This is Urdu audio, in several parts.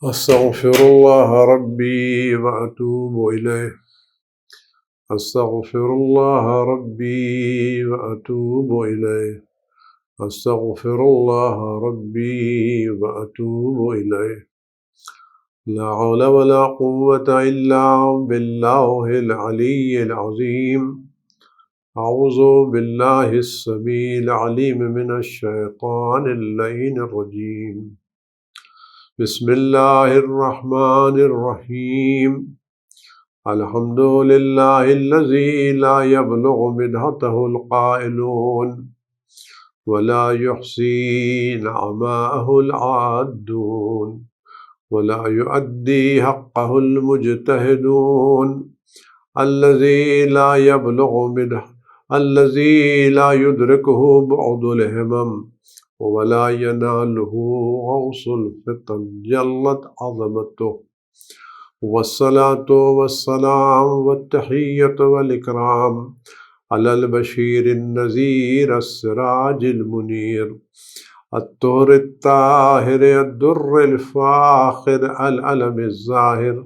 أستغفر الله ربي وأتوب إليه. أستغفر الله ربي وأتوب إليه. أستغفر الله ربي وأتوب إليه. لا حول ولا قوة إلا بالله العلي العظيم. أعوذ بالله السميع العليم من الشيطان اللعين الرجيم. بسم الله الرحمن الرحيم. الحمد لله الذي لا يبلغ مدحته القائلون ولا يحصي نعماءه العادون ولا يؤدي حقه المجتهدون الذي لا يبلغ مدح الذي لا يدركه بعد الهمم ولا يناله غوص الفتن جلت عظمته. والصلاة والسلام والتحية والإكرام على البشير النذير السراج المنير الطهر الطاهر الدر الفاخر العلم الظاهر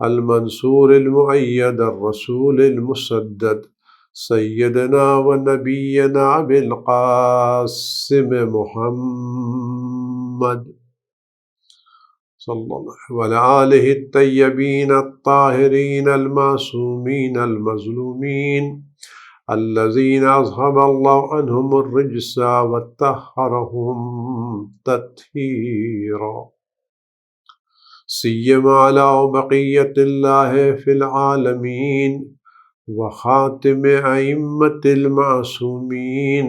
المنصور المؤيد الرسول المسدد سيدنا ونبينا بالقاسم محمد صلى الله وعلى آله الطيبين الطاهرين المعصومين المظلومين الذين أذهب الله عنهم الرجس وطهرهم تطهيرا سيما على بقية الله في العالمين وخاتم أئمة المعصومين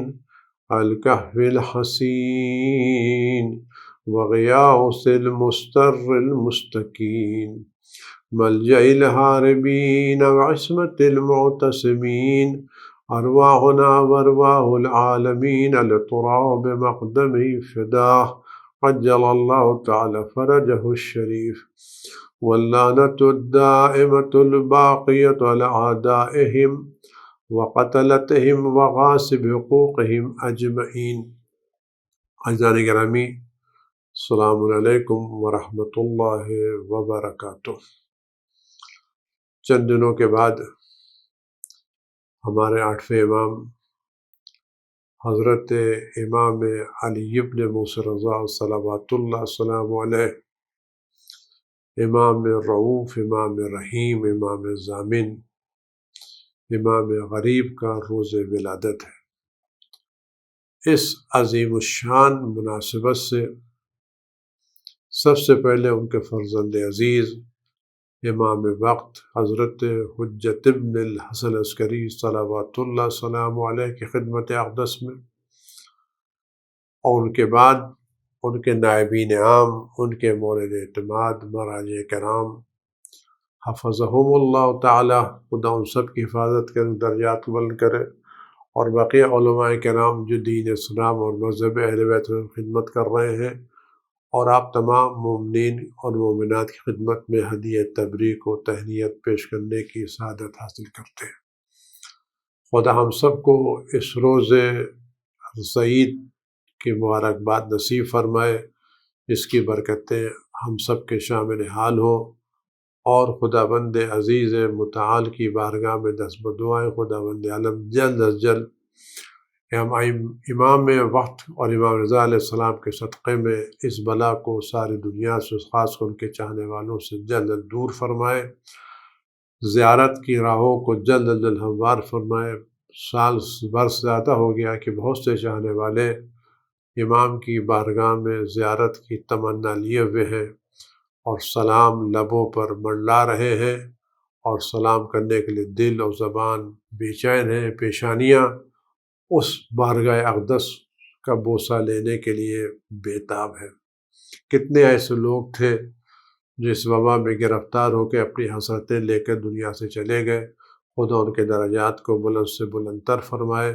الكهف الحسين وغياث المستر المستكين ملجأ الهاربين وعصمة المعتصمين أرواحنا وأرواح العالمين لتراب مقدمه فداه عجل الله تعالى فرجه الشريف. واللعنة الدائمة الباقية على أعدائهم وقتلتهم وغاصب حقوقهم أجمعين. عزیزان گرامی، السلام علیکم ورحمۃ اللہ وبرکاتہ۔ چند دنوں کے بعد ہمارے 8ویں امام حضرت امام علی ابن موسیٰ رضا صلوات اللہ السلام علیہ، امام رؤوف، امام رحیم، امام ضامن، امام غریب کا روز ولادت ہے۔ اس عظیم الشان مناسبت سے سب سے پہلے ان کے فرزند عزیز امام وقت حضرت حجت ابن الحسن عسکری صلوات اللہ السلام علیہ کی خدمت اقدس میں، اور ان کے بعد ان کے نائبین عام، ان کے مورد اعتماد مراجع کرام حفظہم اللہ تعالی، خدا ان سب کی حفاظت کرے، درجات بلند کرے، اور باقی علماء کرام جو دین اسلام اور مذہب اہل بیت میں خدمت کر رہے ہیں، اور آپ تمام مومنین اور مومنات کی خدمت میں ہدیہ تبریک و تہنیت پیش کرنے کی سعادت حاصل کرتے ہیں۔ خدا ہم سب کو اس روز سعید کی مبارکباد نصیب فرمائے، اس کی برکتیں ہم سب کے شامل حال ہوں، اور خدا بند عزیز متعال کی بارگاہ میں دست بدعائیں خدا بند عالم جلد از جلد امام وقت اور امام رضا علیہ السلام کے صدقے میں اس بلا کو ساری دنیا سے، خاص کر ان کے چاہنے والوں سے جلد دور فرمائے، زیارت کی راہوں کو جلد از جلد ہموار فرمائے۔ سال برس زیادہ ہو گیا کہ بہت سے چاہنے والے امام کی بارگاہ میں زیارت کی تمنا لیے ہوئے ہیں، اور سلام لبوں پر منڈلا رہے ہیں، اور سلام کرنے کے لیے دل اور زبان بے چین ہیں، پیشانیاں اس بارگاہ اقدس کا بوسہ لینے کے لیے بےتاب ہے۔ کتنے ایسے لوگ تھے جو اس وبا میں گرفتار ہو کے اپنی حسرتیں لے کر دنیا سے چلے گئے، خدا ان کے درجات کو بلند سے بلند تر فرمائے،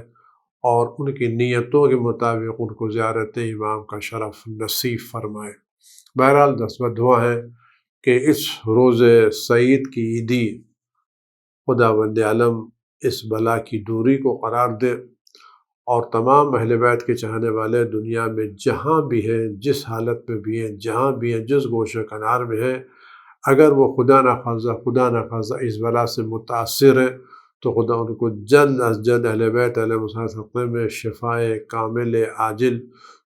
اور ان کی نیتوں کے مطابق ان کو زیارت امام کا شرف نصیب فرمائے۔ بہرحال دست دعا ہے کہ اس روز سعید کی عیدی خدا بند عالم اس بلا کی دوری کو قرار دے، اور تمام اہل بیت کے چاہنے والے دنیا میں جہاں بھی ہیں، جس حالت میں بھی ہیں، جہاں بھی ہیں، جس گوشہ کنار میں ہیں، اگر وہ خدا نخواستہ اس بلا سے متاثر ہے تو خدا ان کو جلد از جلد اہل بیت علیہ السلام میں شفائے کامل عاجل،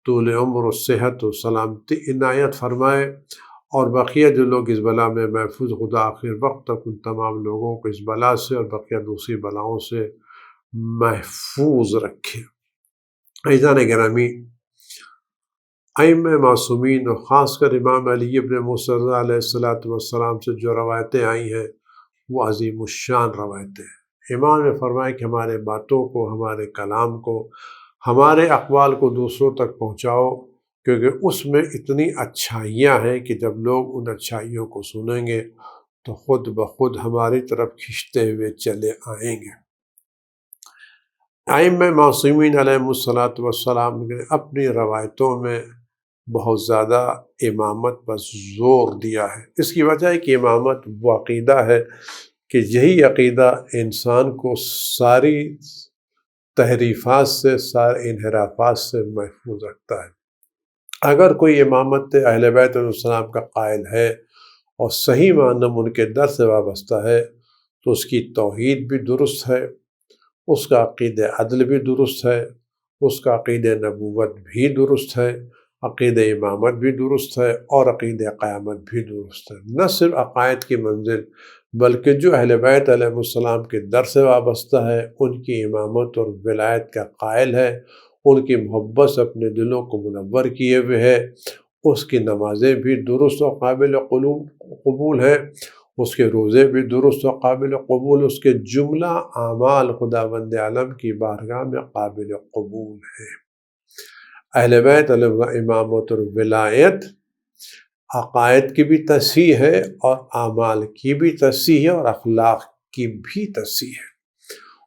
طول عمر و صحت و سلامتی عنایت فرمائے، اور بقیہ جو لوگ اس بلا میں محفوظ، خدا آخر وقت تک ان تمام لوگوں کو اس بلا سے اور بقیہ دوسری بلاؤں سے محفوظ رکھے۔ عزیزان گرامی، ائمہ معصومین اور خاص کر امام علی ابن موسیٰ علیہ السلام سے جو روایتیں آئی ہیں وہ عظیم الشان روایتیں ہیں۔ امام نے فرمایا کہ ہمارے باتوں کو، ہمارے کلام کو، ہمارے اقوال کو دوسروں تک پہنچاؤ، کیونکہ اس میں اتنی اچھائیاں ہیں کہ جب لوگ ان اچھائیوں کو سنیں گے تو خود بخود ہماری طرف کھنچتے ہوئے چلے آئیں گے۔ ائمہ معصومین علیہ السلام نے اپنی روایتوں میں بہت زیادہ امامت پر زور دیا ہے۔ اس کی وجہ ہے کہ امامت وہ عقیدہ ہے کہ یہی عقیدہ انسان کو ساری تحریفات سے، سارے انحرافات سے محفوظ رکھتا ہے۔ اگر کوئی امامت اہل بیت علیہ السلام کا قائل ہے اور صحیح معنی میں ان کے در سے وابستہ ہے تو اس کی توحید بھی درست ہے، اس کا عقید عدل بھی درست ہے، اس کا عقید نبوت بھی درست ہے، عقید امامت بھی درست ہے، اور عقید قیامت بھی درست ہے۔ نہ صرف عقائد کی منزل بلکہ جو اہل بیت علیہ السلام کے در سے وابستہ ہے، ان کی امامت اور ولایت کا قائل ہے، ان کی محبت سے اپنے دلوں کو منور کیے ہوئے ہے، اس کی نمازیں بھی درست و قابل قبول ہے، اس کے روزے بھی درست و قابل قبول، اس کے جملہ اعمال خداوند عالم کی بارگاہ میں قابل قبول ہے۔ اہل بیت علیہ امامت اور ولایت عقائد کی بھی تصحیح ہے، اور اعمال کی بھی تصحیح ہے، اور اخلاق کی بھی تصحیح ہے،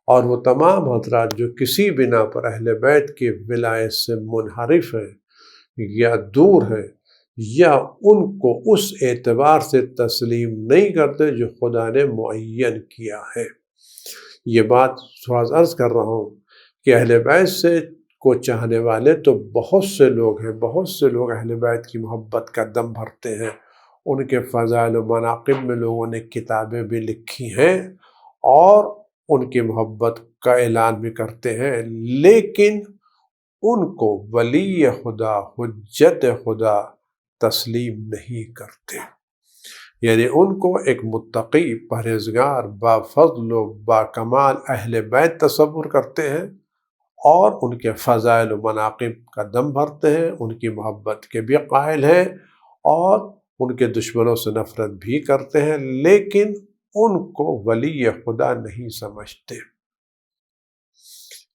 اور وہ تمام حضرات جو کسی بنا پر اہل بیت کی ولایت سے منحرف ہیں یا دور ہیں، یا ان کو اس اعتبار سے تسلیم نہیں کرتے جو خدا نے معین کیا ہے۔ یہ بات تھوڑا عرض کر رہا ہوں کہ اہل بیت سے کو چاہنے والے تو بہت سے لوگ ہیں، بہت سے لوگ اہل بیت کی محبت کا دم بھرتے ہیں، ان کے فضائل و مناقب میں لوگوں نے کتابیں بھی لکھی ہیں اور ان کی محبت کا اعلان بھی کرتے ہیں، لیکن ان کو ولی خدا، حجت خدا تسلیم نہیں کرتے۔ یعنی ان کو ایک متقی، پرہیزگار، بافضل و باکمال اہل بیت تصور کرتے ہیں، اور ان کے فضائل و مناقب کا دم بھرتے ہیں، ان کی محبت کے بھی قائل ہیں، اور ان کے دشمنوں سے نفرت بھی کرتے ہیں، لیکن ان کو ولی خدا نہیں سمجھتے۔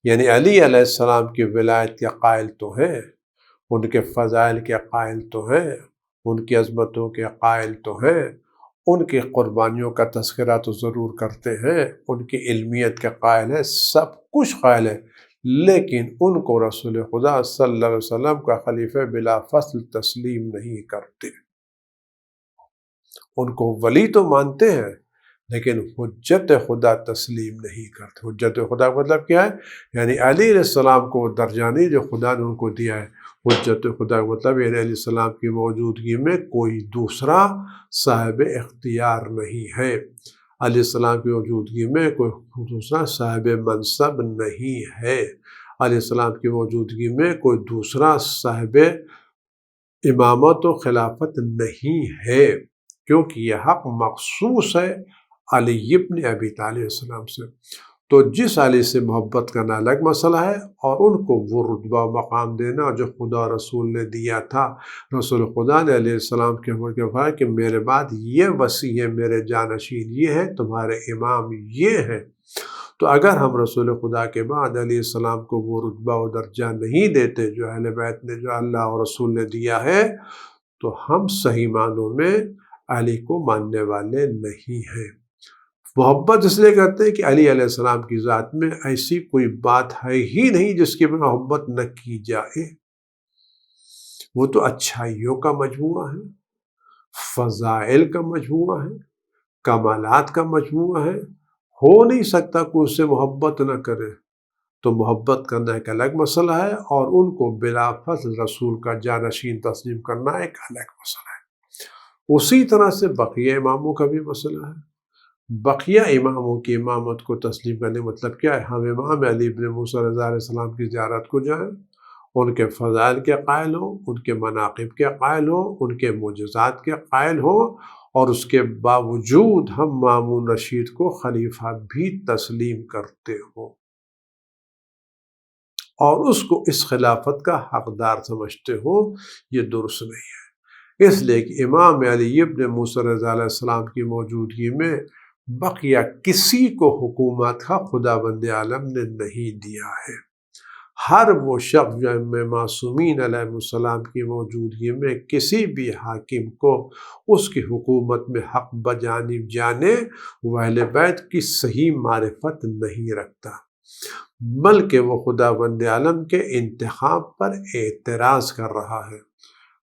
یعنی علی علیہ السلام کی ولایت کے قائل تو ہیں، ان کے فضائل کے قائل تو ہیں، ان کی عظمتوں کے قائل تو ہیں، ان کی قربانیوں کا تذکرہ تو ضرور کرتے ہیں، ان کی علمیت کے قائل ہیں، سب کچھ قائل ہے، لیکن ان کو رسول خدا صلی اللہ علیہ وسلم کا خلیفہ بلا فصل تسلیم نہیں کرتے۔ ان کو ولی تو مانتے ہیں لیکن حجت خدا تسلیم نہیں کرتے۔ حجت خدا کا مطلب کیا ہے؟ یعنی علی علیہ السلام کو درجانی جو خدا نے ان کو دیا ہے، حجت خدا کا مطلب یعنی علیہ السلام کی موجودگی میں کوئی دوسرا صاحب اختیار نہیں ہے، علیہ السلام کی موجودگی میں کوئی دوسرا صاحب منصب نہیں ہے، علیہ السلام کی موجودگی میں کوئی دوسرا صاحب امامت و خلافت نہیں ہے، کیونکہ یہ حق مخصوص ہے علی ابن ابی طالب علیہ السلام سے۔ تو جس علی سے محبت کرنا الگ مسئلہ ہے، اور ان کو وہ رتبہ و مقام دینا جو خدا رسول نے دیا تھا۔ رسول خدا نے علیہ السلام کے حکم کے فرمایا کہ میرے بعد یہ وصی ہے، میرے جانشین یہ ہے، تمہارے امام یہ ہے۔ تو اگر ہم رسول خدا کے بعد علیہ السلام کو وہ رتبہ و درجہ نہیں دیتے جو اہل بیت نے، جو اللہ اور رسول نے دیا ہے، تو ہم صحیح معنوں میں علی کو ماننے والے نہیں ہیں۔ محبت اس لیے کرتے ہیں کہ علی علیہ السلام کی ذات میں ایسی کوئی بات ہے ہی نہیں جس کی محبت نہ کی جائے۔ وہ تو اچھائیوں کا مجموعہ ہے، فضائل کا مجموعہ ہے، کمالات کا مجموعہ ہے، ہو نہیں سکتا کوئی اس سے محبت نہ کرے۔ تو محبت کرنا ایک الگ مسئلہ ہے، اور ان کو بلا فضل رسول کا جانشین تسلیم کرنا ایک الگ مسئلہ ہے۔ اسی طرح سے بقیہ اماموں کا بھی مسئلہ ہے۔ بقیہ اماموں کی امامت کو تسلیم کرنے مطلب کیا ہے؟ ہم امام علی بن موسیٰ رضا علیہ السلام کی زیارت کو جائیں، ان کے فضائل کے قائل ہوں، ان کے مناقب کے قائل ہوں، ان کے معجزات کے قائل ہوں، اور اس کے باوجود ہم مامون رشید کو خلیفہ بھی تسلیم کرتے ہوں اور اس کو اس خلافت کا حقدار سمجھتے ہوں، یہ درست نہیں ہے۔ اس لیے کہ امام علی بن موسیٰ رضا علیہ السلام کی موجودگی میں بقیہ کسی کو حکومت کا خداوند عالم نے نہیں دیا ہے۔ ہر وہ شخص جو ائمہ معصومین علیہ السلام کی موجودگی میں کسی بھی حاکم کو اس کی حکومت میں حق بجانب جانے، وہ اہل بیت کی صحیح معرفت نہیں رکھتا، بلکہ وہ خداوند عالم کے انتخاب پر اعتراض کر رہا ہے۔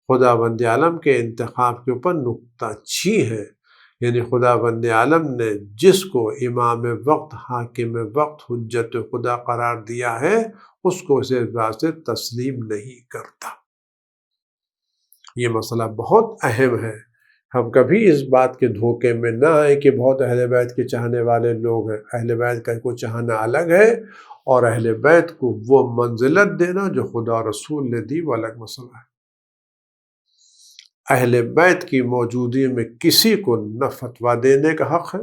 خداوند عالم کے انتخاب کے اوپر نکتہ چی ہے، یعنی خداوند عالم نے جس کو امام وقت، حاکم وقت، حجت خدا قرار دیا ہے، اس کو اس اعتبار سے تسلیم نہیں کرتا۔ یہ مسئلہ بہت اہم ہے۔ ہم کبھی اس بات کے دھوکے میں نہ آئے کہ بہت اہل بیت کے چاہنے والے لوگ ہیں۔ اہل بیت کا کو چاہنا الگ ہے، اور اہل بیت کو وہ منزلت دینا جو خدا رسول نے دی وہ الگ مسئلہ ہے۔ اہل بیت کی موجودگی میں کسی کو نہ فتویٰ دینے کا حق ہے،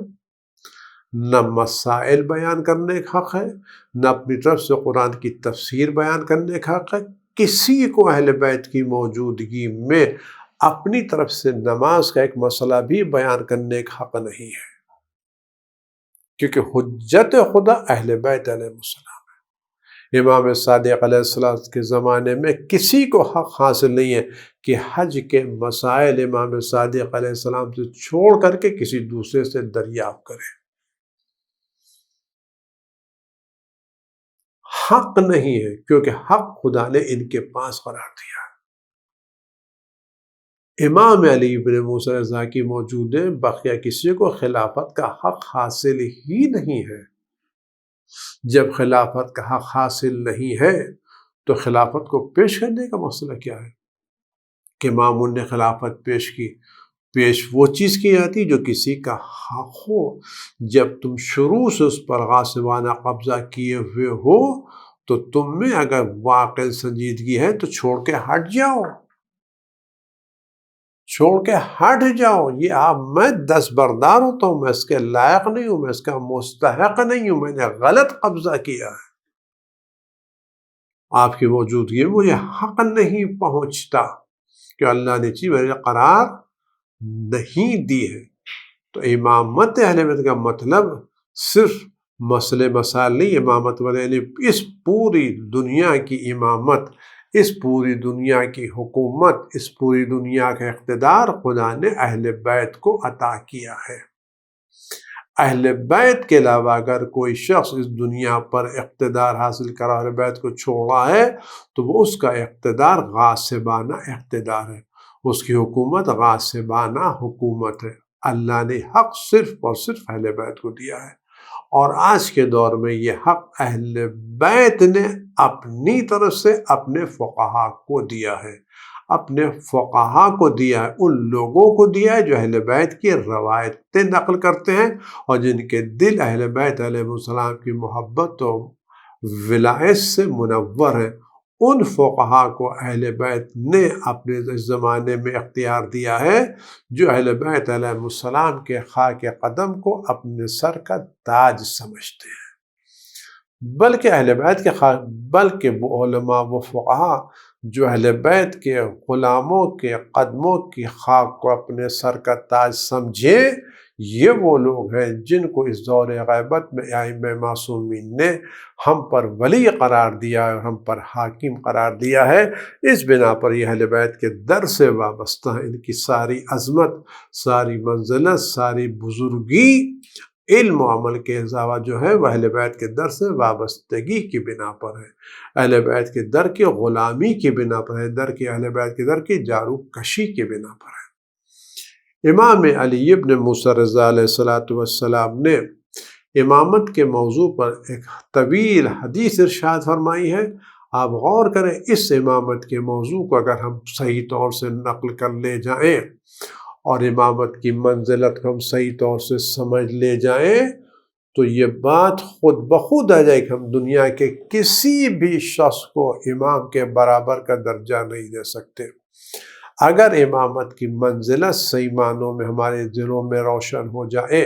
نہ مسائل بیان کرنے کا حق ہے، نہ اپنی طرف سے قرآن کی تفسیر بیان کرنے کا حق ہے۔ کسی کو اہل بیت کی موجودگی میں اپنی طرف سے نماز کا ایک مسئلہ بھی بیان کرنے کا حق نہیں ہے، کیونکہ حجت خدا اہل بیت علیہ السلام ہے۔ امام صادق علیہ السلام کے زمانے میں کسی کو حق حاصل نہیں ہے کہ حج کے مسائل امام صادق علیہ السلام سے چھوڑ کر کے کسی دوسرے سے دریافت کرے۔ حق نہیں ہے، کیونکہ حق خدا نے ان کے پاس قرار دیا ہے۔ امام علی بن موسیٰ رضا کی موجود ہے، بقیہ کسی کو خلافت کا حق حاصل ہی نہیں ہے۔ جب خلافت کا حق حاصل نہیں ہے تو خلافت کو پیش کرنے کا مسئلہ کیا ہے کہ مامون نے خلافت پیش کی؟ پیش وہ چیز کی جاتی جو کسی کا حق ہو۔ جب تم شروع سے اس پر غاصبانہ قبضہ کیے ہوئے ہو تو تم میں اگر واقع سنجیدگی ہے تو چھوڑ کے ہٹ جاؤ، چھوڑ کے ہٹ جاؤ۔ یہ میں دستبردار ہوتا ہوں، میں اس کے لائق نہیں ہوں، میں اس کا مستحق نہیں ہوں، میں نے غلط قبضہ کیا ہے، آپ کی موجودگی میں مجھے حق نہیں پہنچتا کہ اللہ نے چیز میرے قرار نہیں دی ہے۔ تو امامت اہل بیت کا مطلب صرف مسئلے مسائل نہیں، امامت والے اس پوری دنیا کی امامت، اس پوری دنیا کی حکومت، اس پوری دنیا کا اقتدار خدا نے اہل بیت کو عطا کیا ہے۔ اہل بیت کے علاوہ اگر کوئی شخص اس دنیا پر اقتدار حاصل کرا، اہل بیت کو چھوڑا ہے، تو وہ اس کا اقتدار غاصبانہ اقتدار ہے، اس کی حکومت غاصبانہ حکومت ہے۔ اللہ نے حق صرف اور صرف اہل بیت کو دیا ہے، اور آج کے دور میں یہ حق اہل بیت نے اپنی طرف سے اپنے فقہا کو دیا ہے، اپنے فقہا کو دیا ہے، ان لوگوں کو دیا ہے جو اہل بیت کی روایتیں نقل کرتے ہیں اور جن کے دل اہل بیت علیہ السلام کی محبت و ولایت سے منور ہیں۔ ان فقہا کو اہل بیت نے اپنے زمانے میں اختیار دیا ہے جو اہل بیت علیہ السلام کے خاک قدم کو اپنے سر کا تاج سمجھتے ہیں، بلکہ اہل بیت کے بلکہ وہ علماء، وہ فقہا جو اہل بیت کے غلاموں کے قدموں کی خاک کو اپنے سر کا تاج سمجھے، یہ وہ لوگ ہیں جن کو اس دور غیبت میں ائمہ معصومین نے ہم پر ولی قرار دیا ہے اور ہم پر حاکم قرار دیا ہے۔ اس بنا پر یہ اہل بیت کے در سے وابستہ ہیں، ان کی ساری عظمت، ساری منزلت، ساری بزرگی علم و عمل کے علاوہ جو ہے وہ اہل بیت کے در سے وابستگی کی بنا پر ہے، اہل بیت کے در کی غلامی کی بنا پر ہے، اہل بیت کے در کی جارو کشی کی بنا پر ہے۔ امام علی ابن موسیٰ رضا علیہ السلام نے امامت کے موضوع پر ایک طویل حدیث ارشاد فرمائی ہے. آپ غور کریں، اس امامت کے موضوع کو اگر ہم صحیح طور سے نقل کر لے جائیں اور امامت کی منزلت کو ہم صحیح طور سے سمجھ لے جائیں تو یہ بات خود بخود آ جائے کہ ہم دنیا کے کسی بھی شخص کو امام کے برابر کا درجہ نہیں دے سکتے. اگر امامت کی منزلت صحیح معنوں میں ہمارے دلوں میں روشن ہو جائے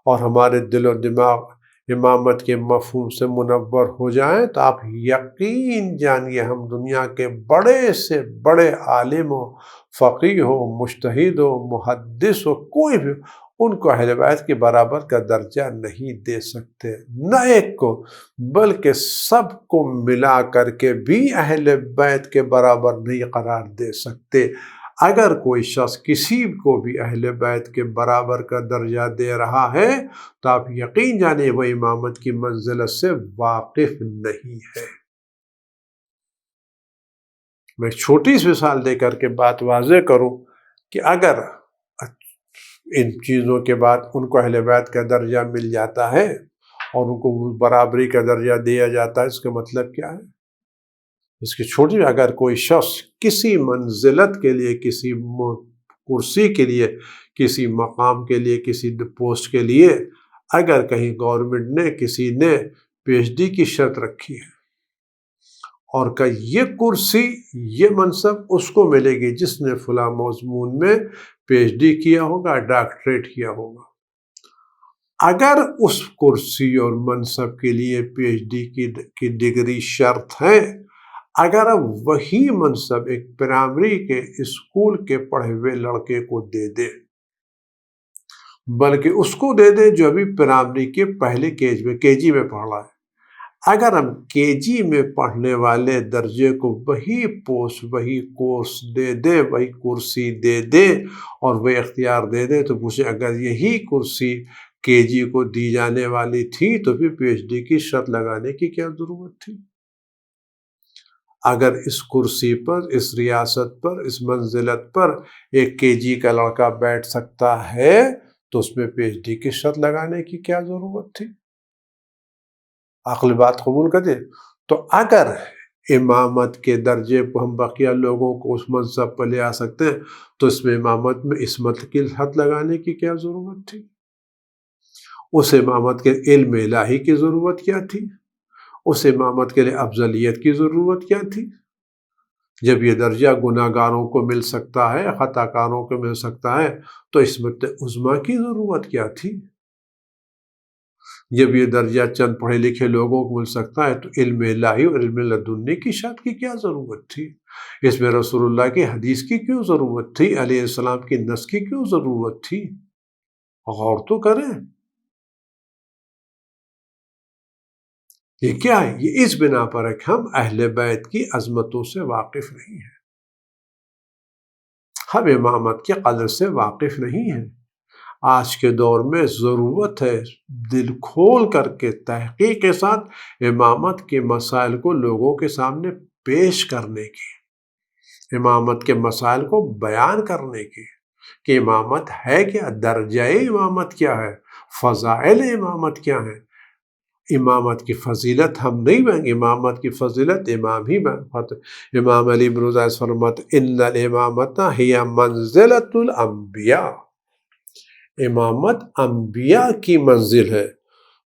اور ہمارے دل و دماغ امامت کے مفہوم سے منور ہو جائیں تو آپ یقین جانیے ہم دنیا کے بڑے سے بڑے عالم ہو، فقیہ ہو، مجتہد ہو، محدث ہو، کوئی بھی ان کو اہل بیت کے برابر کا درجہ نہیں دے سکتے. نہ ایک کو بلکہ سب کو ملا کر کے بھی اہل بیت کے برابر نہیں قرار دے سکتے. اگر کوئی شخص کسی کو بھی اہل بیت کے برابر کا درجہ دے رہا ہے تو آپ یقین جانیں وہ امامت کی منزلت سے واقف نہیں ہے. میں چھوٹی سی مثال دے کر کے بات واضح کروں کہ اگر ان چیزوں کے بعد ان کو اہل بیت کا درجہ مل جاتا ہے اور ان کو برابری کا درجہ دیا جاتا ہے، اس کا مطلب کیا ہے؟ اس کی چھوٹی، اگر کوئی شخص کسی منزلت کے لیے، کسی کرسی کے لیے، کسی مقام کے لیے، کسی پوسٹ کے لیے اگر کہیں گورنمنٹ نے کسی نے پی ایچ ڈی کی شرط رکھی ہے اور کہ یہ کرسی، یہ منصب اس کو ملے گی جس نے فلاں مضمون میں پی ایچ ڈی کیا ہوگا، ڈاکٹریٹ کیا ہوگا. اگر اس کرسی اور منصب کے لیے پی ایچ ڈی کی ڈگری شرط ہے، اگر وہی منصب ایک پرائمری کے اسکول کے پڑھے ہوئے لڑکے کو دے دے، بلکہ اس کو دے دے جو ابھی پرائمری کے پہلے کے جی میں پڑھ رہا ہے، اگر ہم کے جی میں پڑھنے والے درجے کو وہی پوسٹ، وہی کورس دے دے، وہی کرسی دے دے اور وہ اختیار دے دے تو پوچھے اگر یہی کرسی کے جی کو دی جانے والی تھی تو پھر پی ایچ ڈی کی شرط لگانے کی کیا ضرورت تھی؟ اگر اس کرسی پر، اس ریاست پر، اس منزلت پر ایک کے جی کا لڑکا بیٹھ سکتا ہے تو اس میں پی ایچ ڈی کی شرط لگانے کی کیا ضرورت تھی؟ عقل بات قبول کر دے. تو اگر امامت کے درجے کو ہم بقیہ لوگوں کو اس منصب پر لے آ سکتے ہیں تو اس میں امامت میں عصمت کی حد لگانے کی کیا ضرورت تھی؟ اس امامت کے علم الہی کی ضرورت کیا تھی؟ اس امامت کے لیے افضلیت کی ضرورت کیا تھی؟ جب یہ درجہ گناہ گاروں کو مل سکتا ہے، خطا کاروں کو مل سکتا ہے تو عصمت عظمیٰ کی ضرورت کیا تھی؟ جب یہ درجہ چند پڑھے لکھے لوگوں کو مل سکتا ہے تو علم الہی اور علم لدنی کی شرط کی کیا ضرورت تھی؟ اس میں رسول اللہ کی حدیث کی کیوں ضرورت تھی؟ علیہ السلام کی نص کی کیوں ضرورت تھی؟ غور تو کریں. یہ کیا ہے؟ یہ اس بنا پر ہے کہ ہم اہل بیت کی عظمتوں سے واقف نہیں ہیں، ہم امامت کے قدر سے واقف نہیں ہیں. آج کے دور میں ضرورت ہے دل کھول کر کے تحقیق کے ساتھ امامت کے مسائل کو لوگوں کے سامنے پیش کرنے کی، امامت کے مسائل کو بیان کرنے کی کہ امامت ہے کیا، درجہ امامت کیا ہے، فضائل امامت کیا ہیں. امامت کی فضیلت ہم نہیں بنیں، امامت کی فضیلت امام ہی بنتے. امام علی بن زید فرماتے ان الامامت ہی منزلۃ الانبیاء، امامت انبیاء کی منزل ہے،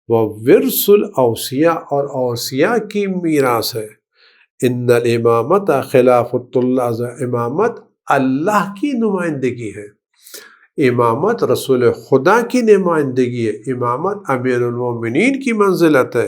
وہ ورث الاوصیاء اور اوصیاء کی میراث ہے. ان الامامت خلافۃ اللہ، امامت اللہ کی نمائندگی ہے، امامت رسول خدا کی نمائندگی ہے، امامت امیر المومنین کی منزلت ہے،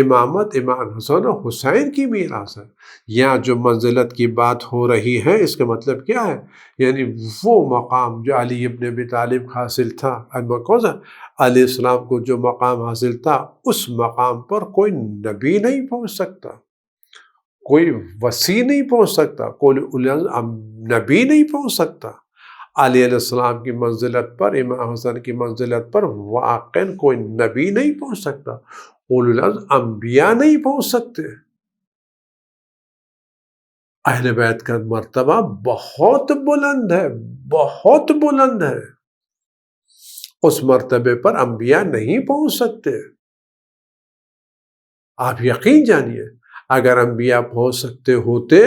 امامت امام حسن و حسین کی میراث ہے. یہاں جو منزلت کی بات ہو رہی ہے اس کا مطلب کیا ہے؟ یعنی وہ مقام جو علی ابن ابی طالب حاصل تھا، علیہ السلام کو جو مقام حاصل تھا، اس مقام پر کوئی نبی نہیں پہنچ سکتا، کوئی وصی نہیں پہنچ سکتا، کوئی نبی نہیں پہنچ سکتا. علی علیہ السلام کی منزلت پر، امام حسن کی منزلت پر واقعاً کوئی نبی نہیں پہنچ سکتا، اولو العزم انبیاء نہیں پہنچ سکتے. اہل بیت کا مرتبہ بہت بلند ہے، بہت بلند ہے. اس مرتبے پر انبیاء نہیں پہنچ سکتے۔ آپ یقین جانیے اگر انبیاء پہنچ سکتے ہوتے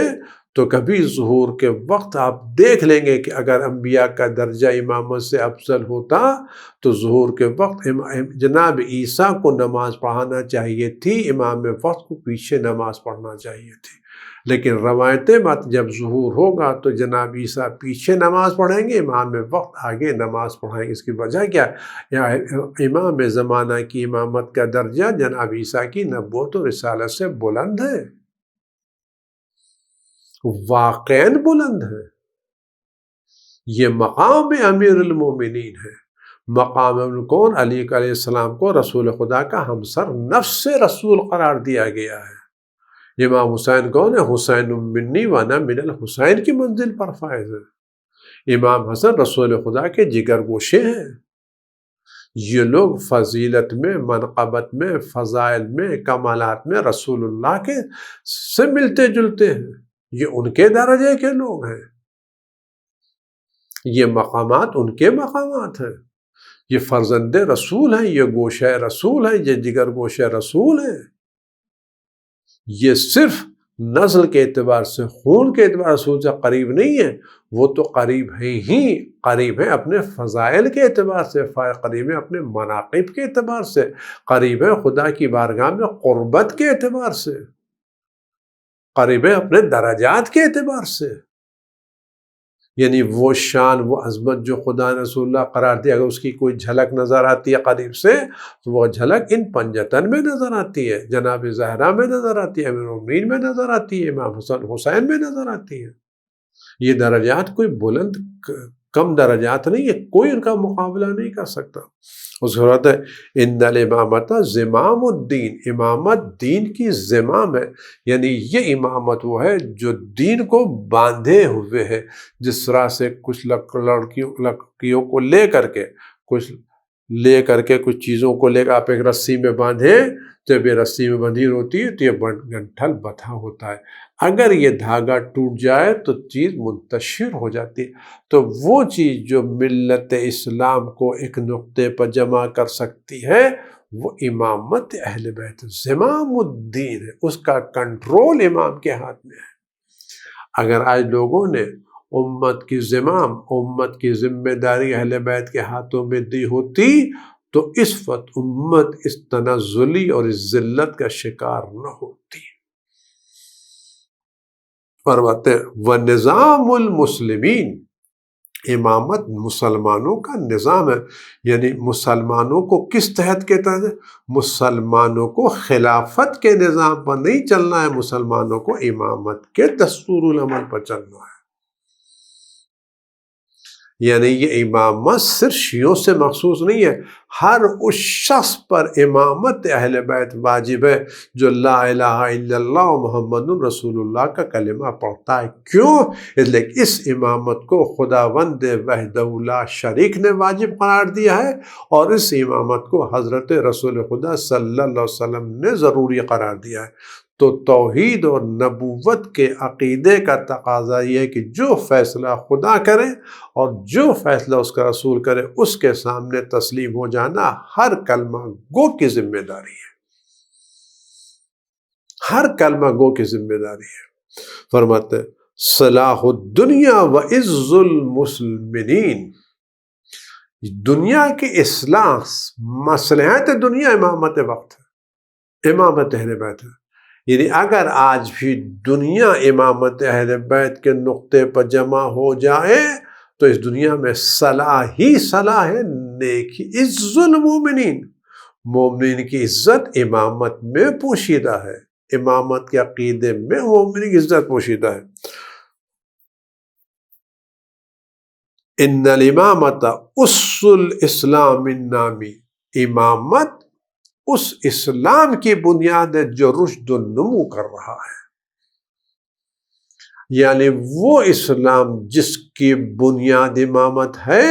تو کبھی ظہور کے وقت آپ دیکھ لیں گے کہ اگر انبیاء کا درجہ امامت سے افضل ہوتا تو ظہور کے وقت جناب عیسیٰ کو نماز پڑھانا چاہیے تھی، امام وقت کو پیچھے نماز پڑھنا چاہیے تھی۔ لیکن روایت مت جب ظہور ہوگا تو جناب عیسیٰ پیچھے نماز پڑھیں گے، امام وقت آگے نماز پڑھائیں گے۔ اس کی وجہ کیا ہے؟ امام زمانہ کی امامت کا درجہ جناب عیسیٰ کی نبوت و رسالت سے بلند ہے، واقعاً بلند ہے۔ یہ مقام امیر المومنین ہے، مقام کون؟ علی علیہ السلام کو رسول خدا کا ہمسر نفس رسول قرار دیا گیا ہے۔ امام حسین کون ہے؟ حسین منی وانا من الحسین کی منزل پر فائز ہے۔ امام حسن رسول خدا کے جگر گوشے ہیں۔ یہ لوگ فضیلت میں، منقبت میں، فضائل میں، کمالات میں رسول اللہ کے سے ملتے جلتے ہیں۔ یہ ان کے درجے کے لوگ ہیں، یہ مقامات ان کے مقامات ہیں، یہ فرزند رسول ہیں، یہ گوشہ رسول ہیں، یہ جگر گوشہ رسول ہیں۔ یہ صرف نسل کے اعتبار سے، خون کے اعتبار سے رسول سے قریب نہیں ہے، وہ تو قریب ہے ہی، قریب ہے اپنے فضائل کے اعتبار سے، قریب ہے اپنے مناقب کے اعتبار سے، قریب ہے خدا کی بارگاہ میں قربت کے اعتبار سے، قریب ہے اپنے درجات کے اعتبار سے۔ یعنی وہ شان، وہ عظمت جو خدا نے رسول اللہ قرار دیا، اگر اس کی کوئی جھلک نظر آتی ہے قریب سے تو وہ جھلک ان پنجتن میں نظر آتی ہے، جناب زہرا میں نظر آتی ہے، امیر المومنین میں نظر آتی ہے، امام حسین میں نظر آتی ہے۔ یہ درجات کوئی بلند کم درجات نہیں ہے، کوئی ان کا مقابلہ نہیں کر سکتا۔ اس صورت ہے ان الامامۃ زمام الدین، امامت دین کی زمام ہے، یعنی یہ امامت وہ ہے جو دین کو باندھے ہوئے ہے۔ جس طرح سے کچھ لکڑیوں کو لے کر کے کچھ چیزوں کو لے کر آپ ایک رسی میں باندھیں، جب یہ رسی میں بندھی ہوتی ہے تو یہ گنٹھل بندھا ہوتا ہے۔ اگر یہ دھاگا ٹوٹ جائے تو چیز منتشر ہو جاتی ہے۔ تو وہ چیز جو ملت اسلام کو ایک نقطے پر جمع کر سکتی ہے وہ امامت اہل بیت، زمام الدین ہے، اس کا کنٹرول امام کے ہاتھ میں ہے۔ اگر آج لوگوں نے امت کی زمام، امت کی ذمہ داری اہل بیت کے ہاتھوں میں دی ہوتی تو اس وقت امت اس تنزلی اور اس ذلت کا شکار نہ ہوتی۔ فرماتے وَنِظَامُ الْمُسْلِمِينَ، امامت مسلمانوں کا نظام ہے، یعنی مسلمانوں کو کس تحت کے تحت؟ مسلمانوں کو خلافت کے نظام پر نہیں چلنا ہے، مسلمانوں کو امامت کے دستور العمل پر چلنا ہے۔ یعنی یہ امامت صرف شیعوں سے مخصوص نہیں ہے، ہر اس شخص پر امامت اہل بیت واجب ہے جو لا الہ الا اللہ محمد رسول اللہ کا کلمہ پڑھتا ہے۔ کیوں؟ اس لیے کہ اس امامت کو خداوند وحدہ لا شریک نے واجب قرار دیا ہے، اور اس امامت کو حضرت رسول خدا صلی اللہ علیہ وسلم نے ضروری قرار دیا ہے۔ تو توحید اور نبوت کے عقیدے کا تقاضا یہ ہے کہ جو فیصلہ خدا کرے اور جو فیصلہ اس کا رسول کرے اس کے سامنے تسلیم ہو جانا ہر کلمہ گو کی ذمہ داری ہے، ہر کلمہ گو کی ذمہ داری ہے۔ فرماتے صلاح الدنیا و عز المسلمین، دنیا کی اصلاح، مصلحت دنیا امامت وقت ہے، امامت اہل بیت ہے۔ یعنی اگر آج بھی دنیا امامت اہل بیت کے نقطے پر جمع ہو جائے تو اس دنیا میں صلاح ہی صلاح ہے، نیکی۔ عز المومنین، مومنین کی عزت امامت میں پوشیدہ ہے، امامت کے عقیدے میں مومنین کی عزت پوشیدہ ہے۔ ان الامامۃ اس الاسلام النامی، امامت اس اسلام کی بنیاد ہے جو رشد و نمو کر رہا ہے۔ یعنی وہ اسلام جس کی بنیاد امامت ہے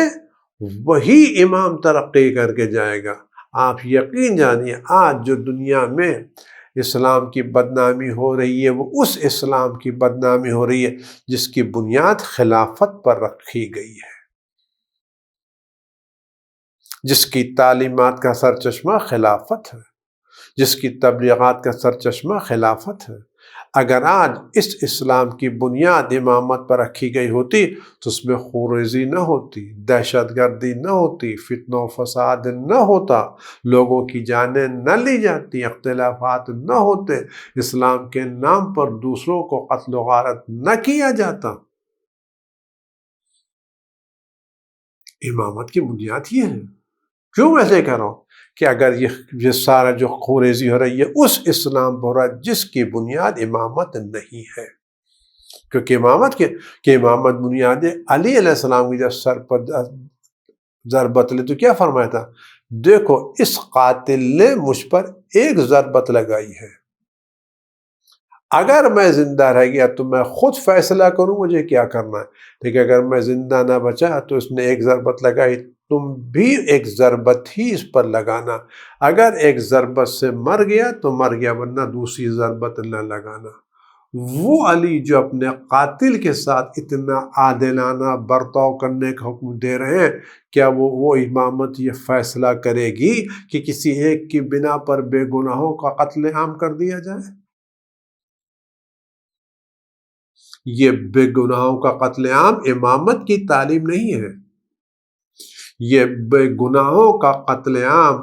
وہی امام ترقی کر کے جائے گا۔ آپ یقین جانیے آج جو دنیا میں اسلام کی بدنامی ہو رہی ہے وہ اس اسلام کی بدنامی ہو رہی ہے جس کی بنیاد خلافت پر رکھی گئی ہے۔ جس کی تعلیمات کا سرچشمہ خلافت ہے، جس کی تبلیغات کا سرچشمہ خلافت ہے۔ اگر آج اس اسلام کی بنیاد امامت پر رکھی گئی ہوتی تو اس میں خوریزی نہ ہوتی، دہشت گردی نہ ہوتی، فتنہ و فساد نہ ہوتا، لوگوں کی جانیں نہ لی جاتی، اختلافات نہ ہوتے، اسلام کے نام پر دوسروں کو قتل و غارت نہ کیا جاتا۔ امامت کی بنیاد یہ ہے۔ کیوں میں ایسے کہہ رہا ہوں کہ اگر یہ سارا جو خوریزی ہو رہی ہے اس اسلام پر ہو رہا ہے جس کی بنیاد امامت نہیں ہے، کیونکہ امامت بنیاد علی علیہ السلام کی جب سر پر ضربت لی تو کیا فرمایا تھا؟ دیکھو اس قاتل نے مجھ پر ایک ضربت لگائی ہے، اگر میں زندہ رہ گیا تو میں خود فیصلہ کروں مجھے کیا کرنا ہے، لیکن اگر میں زندہ نہ بچا تو اس نے ایک ضربت لگائی، تم بھی ایک ضربت ہی اس پر لگانا، اگر ایک ضربت سے مر گیا تو مر گیا، ورنہ دوسری ضربت نہ لگانا۔ وہ علی جو اپنے قاتل کے ساتھ اتنا عادلانہ برتاؤ کرنے کا حکم دے رہے ہیں، کیا وہ امامت یہ فیصلہ کرے گی کہ کسی ایک کی بنا پر بے گناہوں کا قتل عام کر دیا جائے؟ یہ بے گناہوں کا قتل عام امامت کی تعلیم نہیں ہے، یہ بے گناہوں کا قتل عام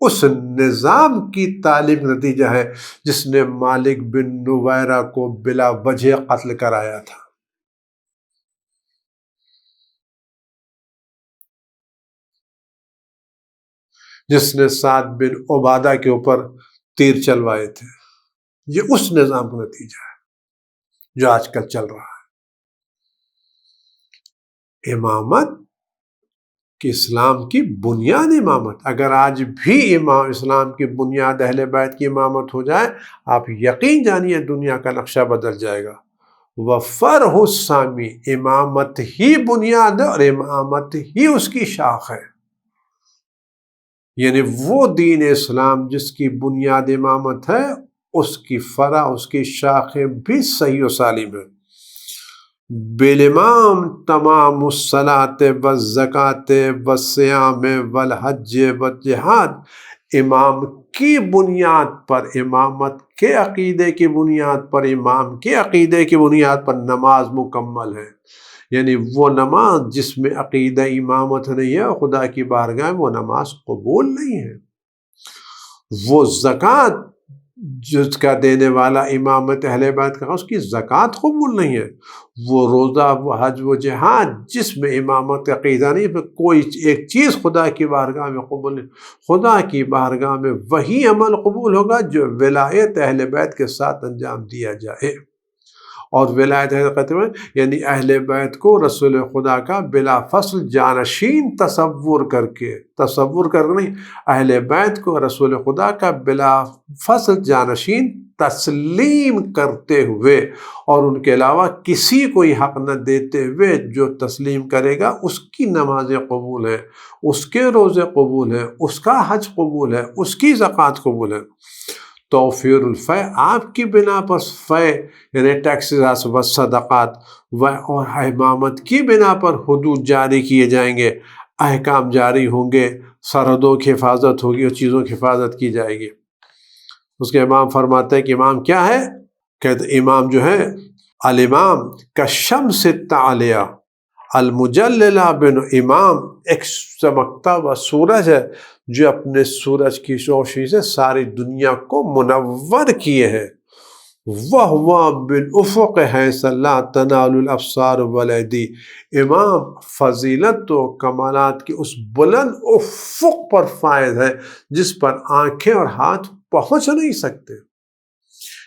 اس نظام کی تعلیم نتیجہ ہے جس نے مالک بن نویرہ کو بلا وجہ قتل کرایا تھا، جس نے سعد بن عبادہ کے اوپر تیر چلوائے تھے۔ یہ اس نظام کا نتیجہ ہے جو آج کل چل رہا ہے۔ امامت کہ اسلام کی بنیاد امامت، اگر آج بھی اسلام کی بنیاد اہل بیت کی امامت ہو جائے، آپ یقین جانیے دنیا کا نقشہ بدل جائے گا۔ وفرح السامی، امامت ہی بنیاد ہے اور امامت ہی اس کی شاخ ہے، یعنی وہ دین اسلام جس کی بنیاد امامت ہے اس کی فرع، اس کی شاخیں بھی صحیح و سالم ہیں۔ بالامام تمام الصلاۃ والزکوٰۃ والصیام والحج والجہاد، امام کی بنیاد پر، امامت کے عقیدے کی بنیاد پر، امام کے عقیدے کی بنیاد پر نماز مکمل ہے، یعنی وہ نماز جس میں عقیدہ امامت نہیں ہے خدا کی بارگاہ میں وہ نماز قبول نہیں ہے۔ وہ زکوٰۃ جس کا دینے والا امامت اہل بیت کا اس کی زکوٰۃ قبول نہیں ہے۔ وہ روزہ، وہ حج، وہ جہاد جس میں امامت عقیدہ نہیں، کوئی ایک چیز خدا کی بارگاہ میں قبول نہیں۔ خدا کی بارگاہ میں وہی عمل قبول ہوگا جو ولایت اہل بیت کے ساتھ انجام دیا جائے، اور ولایت اہل بیت یعنی اہل بیت کو رسول خدا کا بلا فصل جانشین تصور کر نہیں، اہل بیت کو رسول خدا کا بلا فصل جانشین تسلیم کرتے ہوئے، اور ان کے علاوہ کسی کو حق نہ دیتے ہوئے جو تسلیم کرے گا اس کی نمازیں قبول ہیں، اس کے روزے قبول ہیں، اس کا حج قبول ہے، اس کی زکوٰۃ قبول ہے۔ توفیر الفے، آپ کی بنا پر فے یعنی ٹیکسز و صدقات اور امامت کی بنا پر حدود جاری کیے جائیں گے، احکام جاری ہوں گے، سرحدوں کی حفاظت ہوگی اور چیزوں کی حفاظت کی جائے گی۔ اس کے امام فرماتے ہیں کہ امام کیا ہے؟ کہتے امام جو ہے الامام کالشمس التعالیہ المجللہ بن، امام ایک چمکتا ہوا سورج ہے جو اپنے سورج کی روشنی سے ساری دنیا کو منور کیے ہیں۔ وَهُوَ بِالْأُفُقِ حَيْثَ لَا تَنَالُ الْأَبْصَارُ وَالْأَيْدِي، امام فضیلت و کمالات کی اس بلند افق پر فائز ہے جس پر آنکھیں اور ہاتھ پہنچ نہیں سکتے،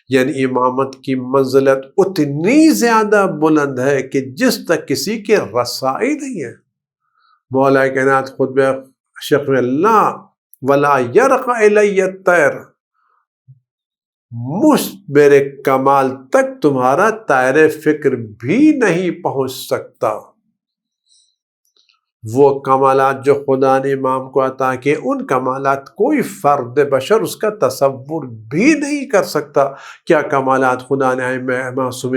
یعنی امامت کی منزلت اتنی زیادہ بلند ہے کہ جس تک کسی کے رسائی نہیں ہے۔ مولا کائنات خود شیخ اللہ ولا یرقى الی الطیر، میرے کمال تک تمہارا طائر فکر بھی نہیں پہنچ سکتا۔ وہ کمالات جو خدا نے امام کو عطا کیے، ان کمالات کوئی فرد بشر اس کا تصور بھی نہیں کر سکتا۔ کیا کمالات خدا نے معصوم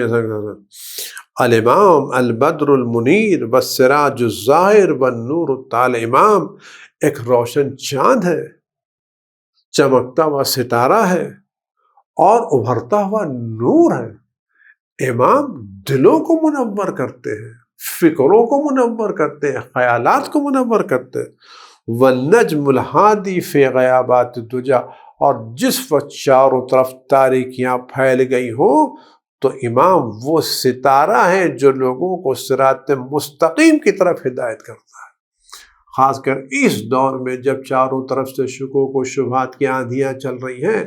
الامام البدر المنیر والسراج الظاہر والنور الطالع، امام ایک روشن چاند ہے، چمکتا ہوا ستارہ ہے اور ابھرتا ہوا نور ہے۔ امام دلوں کو منور کرتے ہیں، فکروں کو منور کرتے ہیں، خیالات کو منور کرتے ہیں۔ والنجم الہادی فی غیابات الدجا، اور جس وقت چاروں طرف تاریکیاں پھیل گئی ہوں تو امام وہ ستارہ ہے جو لوگوں کو صراط مستقیم کی طرف ہدایت کرتا ہے۔ خاص کر اس دور میں جب چاروں طرف سے شکوک و شبہات کی آندھیاں چل رہی ہیں،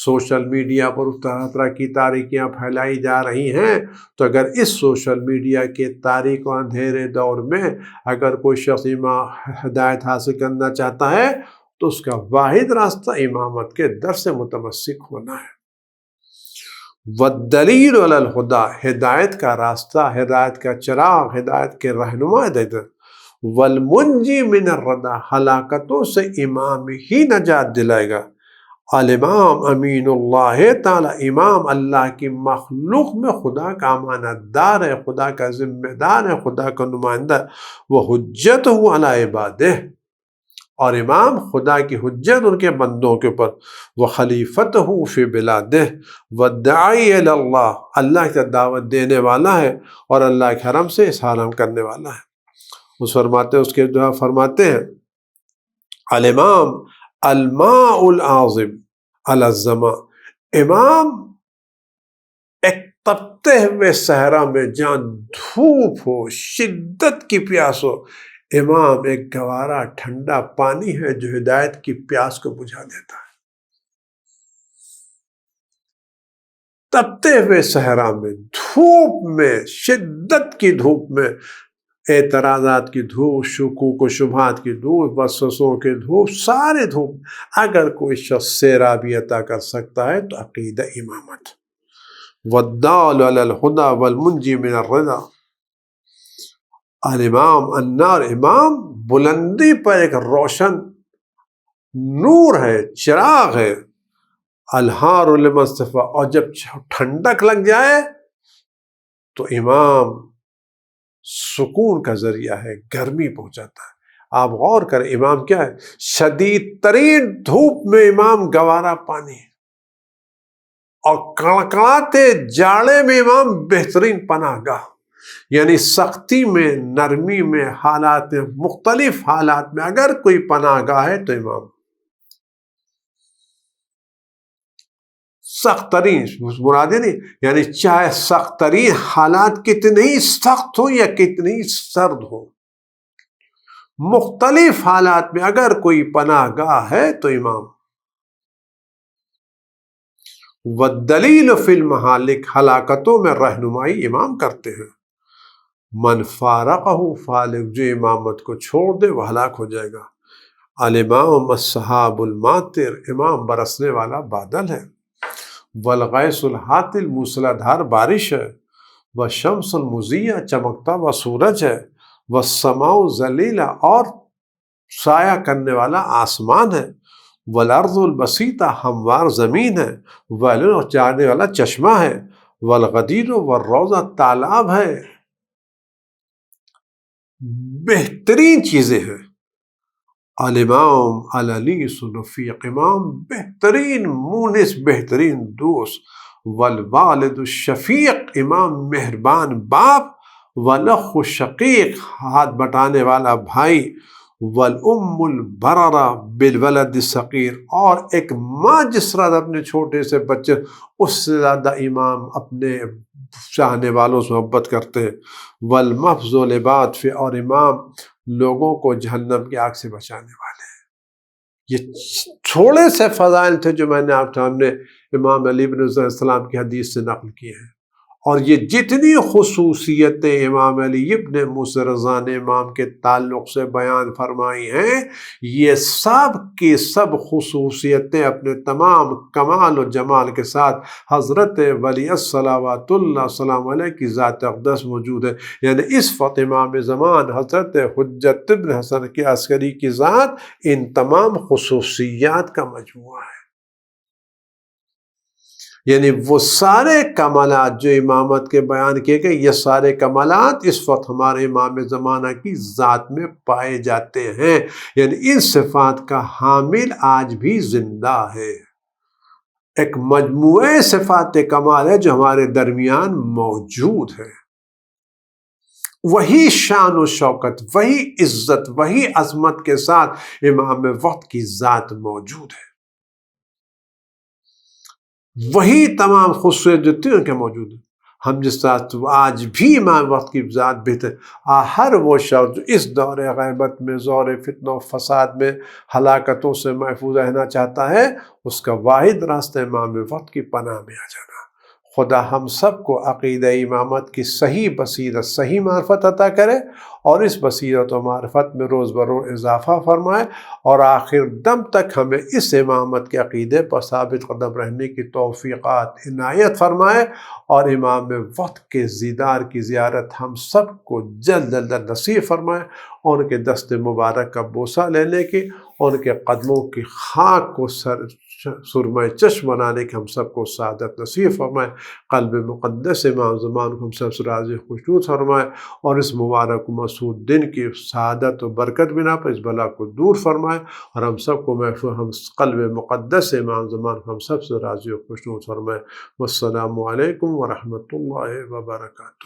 سوشل میڈیا پر اس طرح کی تاریکیاں پھیلائی جا رہی ہیں، تو اگر اس سوشل میڈیا کے تاریک و اندھیرے دور میں اگر کوئی شخص ہدایت حاصل کرنا چاہتا ہے تو اس کا واحد راستہ امامت کے در سے متمسک ہونا ہے۔ والدلیل علی الہدی، ہدایت کا راستہ، ہدایت کا چراغ، ہدایت کے رہنما ہدایت۔ والمنجی من الردی، ہلاکتوں سے امام ہی نجات دلائے گا۔ الامام امین اللہ تعالی، امام اللہ کی مخلوق میں خدا کا امانت دار ہے، خدا کا ذمہ دار ہے، خدا کا نمائندہ، وہ حجتہ علی عبادہ، اور امام خدا کی حجت ان کے بندوں کے اوپر، وخلیفتہ فی بلادہ، والداعی الی اللہ، اللہ کی دعوت دینے والا ہے اور اللہ کے حرم سے احرام کرنے والا ہے۔ اس کے دعا فرماتے ہیں الامام الماء العظم علی الظما، امام ایک تپتے ہوئے صحرا میں جہاں دھوپ ہو، شدت کی پیاس ہو، امام ایک گوارا ٹھنڈا پانی ہے جو ہدایت کی پیاس کو بجھا دیتا ہے۔ تپتے ہوئے صحرا میں، دھوپ میں، شدت کی دھوپ میں، اعتراضات کی دھوپ، شکوک و شبہات کی دھوپ، وسوسوں کی دھوپ، سارے دھوپ، اگر کوئی شخص سیرابی عطا کر سکتا ہے تو عقیدہ امامت۔ والدال علی الہدی والمنجی من الردی، الامام النار، امام بلندی پر ایک روشن نور ہے، چراغ ہے، الہار لمصطفیٰ، اور جب ٹھنڈک لگ جائے تو امام سکون کا ذریعہ ہے، گرمی پہنچاتا ہے۔ آپ غور کریں امام کیا ہے، شدید ترین دھوپ میں امام گوارا پانی ہے، اور کڑکڑاتے جاڑے میں امام بہترین پناہ گاہ، یعنی سختی میں، نرمی میں، حالات میں، مختلف حالات میں اگر کوئی پناہ گاہ ہے تو امام۔ سخت ترین مرادی نہیں، یعنی چاہے سخت ترین حالات کتنی ہی سخت ہو یا کتنی ہی سرد ہو، مختلف حالات میں اگر کوئی پناہ گاہ ہے تو امام۔ والدلیل فی المہالک، ہلاکتوں میں رہنمائی امام کرتے ہیں۔ من فارقہ فالق، جو امامت کو چھوڑ دے وہ ہلاک ہو جائے گا۔ الامام السحاب الماطر، امام برسنے والا بادل ہے۔ والغیث الحاطل، موسلا دھار بارش ہے۔ والشمس المضیہ، چمکتا ہوا سورج ہے۔ والسماء ذلیلہ، اور سایہ کرنے والا آسمان ہے۔ والارض البسیطہ، ہموار زمین ہے۔ والعیون، چارنے والا چشمہ ہے۔ والغدیر والروضہ، تالاب ہے۔ بہترین چیزیں ہیں۔ الامام الانیس الرفیق، امام بہترین مونس، بہترین دوست۔ والوالد الشفیق، امام مہربان باپ۔ والاخ الشقیق، ہاتھ بٹانے والا بھائی۔ والام البررہ بالولد الصغیر، اور ایک ماں جس طرح اپنے چھوٹے سے بچے اس سے زیادہ امام اپنے چاہنے والوں سے محبت کرتے ہیں۔ والمحفظ العباد فی، اور امام لوگوں کو جہنم کی آگ سے بچانے والے ہیں۔ یہ تھوڑے سے فضائل تھے جو میں نے آپ سامنے امام علی بن حسین السلام کی حدیث سے نقل کیے ہیں، اور یہ جتنی خصوصیتیں امام علی ابن موسیٰ رضا نے امام کے تعلق سے بیان فرمائی ہیں، یہ سب کی سب خصوصیتیں اپنے تمام کمال و جمال کے ساتھ حضرت ولی صلوات اللہ سلام علیہ کی ذات اقدس موجود ہے۔ یعنی اس وقت امام زمان حضرت حجت بن حسن کی عسکری کی ذات ان تمام خصوصیات کا مجموعہ ہے۔ یعنی وہ سارے کمالات جو امامت کے بیان کیے گئے، یہ سارے کمالات اس وقت ہمارے امام زمانہ کی ذات میں پائے جاتے ہیں، یعنی ان صفات کا حامل آج بھی زندہ ہے۔ ایک مجموعہ صفات کمال ہے جو ہمارے درمیان موجود ہے۔ وہی شان و شوکت، وہی عزت، وہی عظمت کے ساتھ امام وقت کی ذات موجود ہے، وہی تمام خصوصیت جو تھی ان کے موجود ہیں۔ ہم جس طرح آج بھی امام وقت کی ذات بہتر، ہر وہ شخص جو اس دور غیبت میں، زور فتنہ و فساد میں، ہلاکتوں سے محفوظ رہنا چاہتا ہے، اس کا واحد راستہ امام وقت کی پناہ میں آ جانا۔ خدا ہم سب کو عقیدہ امامت کی صحیح بصیرت، صحیح معرفت عطا کرے، اور اس بصیرت و معرفت میں روز بروز اضافہ فرمائے، اور آخر دم تک ہمیں اس امامت کے عقیدے پر ثابت قدم رہنے کی توفیقات عنایت فرمائے، اور امام وقت کے دیدار کی زیارت ہم سب کو جلد جلد نصیب فرمائے، اور ان کے دست مبارک کا بوسہ لینے کی، اور ان کے قدموں کی خاک کو سرمہ چشم بنانے کی ہم سب کو سعادت نصیب فرمائے۔ قلب مقدس امام زمان کو ہم سب سے راضی خوشنود فرمائے، اور اس مبارک و مسعود دن کی سعادت و برکت بنا پر اس بلا کو دور فرمائے، اور ہم سب کو محفوظ، ہم قلب مقدس امام زمان کو ہم سب سے راضی و خوشنود فرمائے۔ والسلام علیکم ورحمۃ اللہ وبرکاتہ۔